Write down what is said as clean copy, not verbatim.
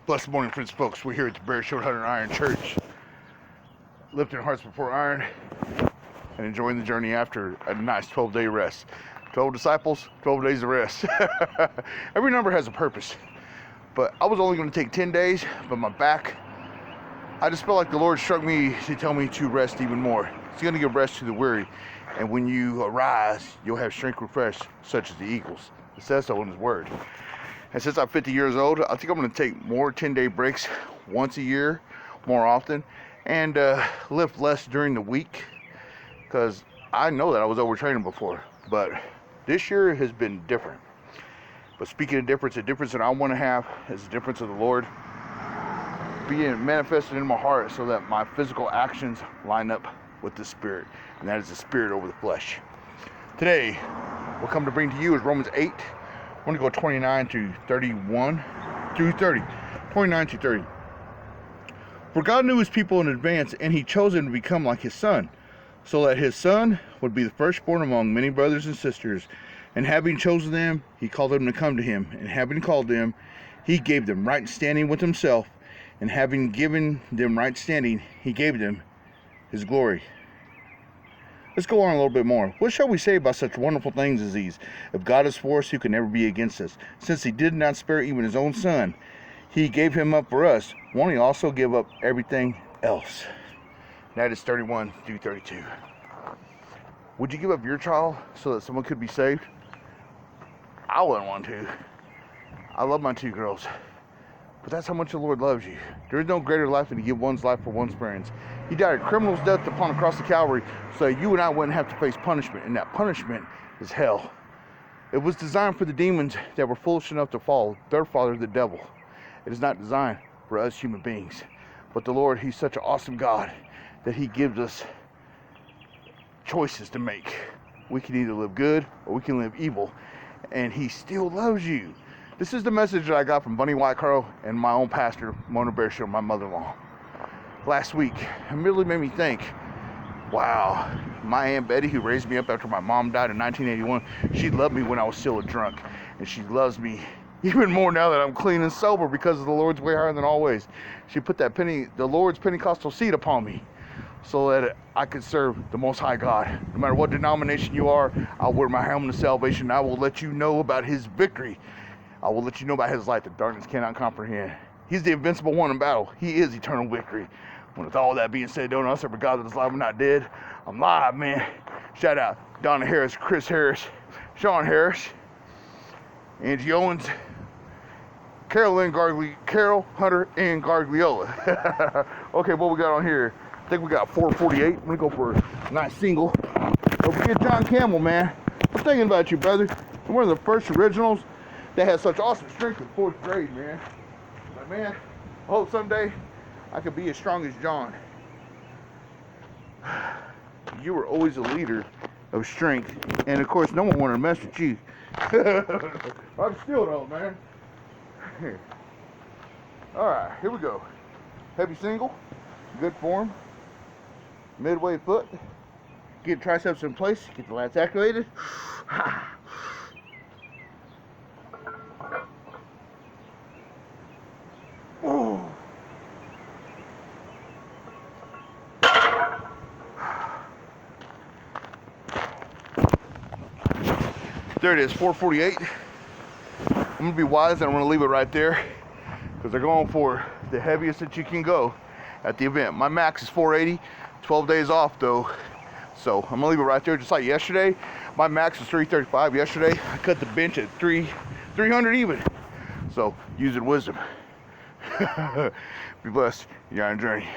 Blessed morning, friends, folks. We're here at the Bear Shield Hunter Iron Church, lifting hearts before iron and enjoying the journey after a nice 12-day rest. 12 disciples, 12 days of rest. Every number has a purpose, but I was only going to take 10 days, but my back, I just felt like the Lord struck me to tell me to rest even more. He's going to give rest to the weary, and when you arise, you'll have strength refreshed, such as the eagles. It says so in His Word. And since I'm 50 years old, I think I'm going to take more 10-day breaks once a year, more often, and lift less during the week, because I know that I was overtraining before, but this year has been different. But speaking of difference, the difference that I want to have is the difference of the Lord being manifested in my heart so that my physical actions line up with the Spirit, and that is the Spirit over the flesh. Today, what come to bring to you is Romans 8. I'm going to go 29 to 31 through 30. 29 to 30. For God knew His people in advance, and He chose them to become like His Son, so that His Son would be the firstborn among many brothers and sisters. And having chosen them, He called them to come to Him. And having called them, He gave them right standing with Himself. And having given them right standing, He gave them His glory. Let's go on a little bit more. What shall we say about such wonderful things as these? If God is for us, who can never be against us? Since He did not spare even His own Son, He gave Him up for us. Won't He also give up everything else? That is 31 through 32. Would you give up your child so that someone could be saved? I wouldn't want to. I love my two girls. But that's how much the Lord loves you. There is no greater life than to give one's life for one's friends. He died a criminal's death upon the cross of Calvary so that you and I wouldn't have to face punishment, and that punishment is hell. It was designed for the demons that were foolish enough to follow their father, the devil. It is not designed for us human beings. But the Lord, He's such an awesome God that He gives us choices to make. We can either live good or we can live evil, and He still loves you. This is the message that I got from Bunny Whitecrow and my own pastor, Mona Bear Shield, my mother-in-law. Last week, it really made me think, wow, my Aunt Betty, who raised me up after my mom died in 1981, she loved me when I was still a drunk, and she loves me even more now that I'm clean and sober because of the Lord's way higher than always. She put that the Lord's Pentecostal seed upon me so that I could serve the Most High God. No matter what denomination you are, I'll wear my helmet of salvation. I will let you know about His victory. I will let you know about His light that darkness cannot comprehend. He's the invincible one in battle. He is eternal victory. And with all that being said, don't I serve a God that is alive and not dead? I'm live, man. Shout out Donna Harris, Chris Harris, Sean Harris, Angie Owens, Carol Hunter, and Gargliola. Okay, what we got on here? I think we got 448. I'm gonna go for a nice single. Don't forget John Campbell, man. I'm thinking about you, brother. You're one of the first originals that had such awesome strength in 4th grade, man. But man, I hope someday I could be as strong as John. You were always a leader of strength, and of course, no one wanted to mess with you. I'm still though, man. All right, here we go. Heavy single, good form. Midway foot. Get triceps in place. Get the lats activated. Oh. There it is, 448. I'm gonna be wise and I'm gonna leave it right there because they're going for the heaviest that you can go at the event. My max is 480, 12 days off though. So I'm gonna leave it right there. Just like yesterday, my max was 335 yesterday. I cut the bench at 300 even. So use it wisdom. Be blessed. You're on a journey.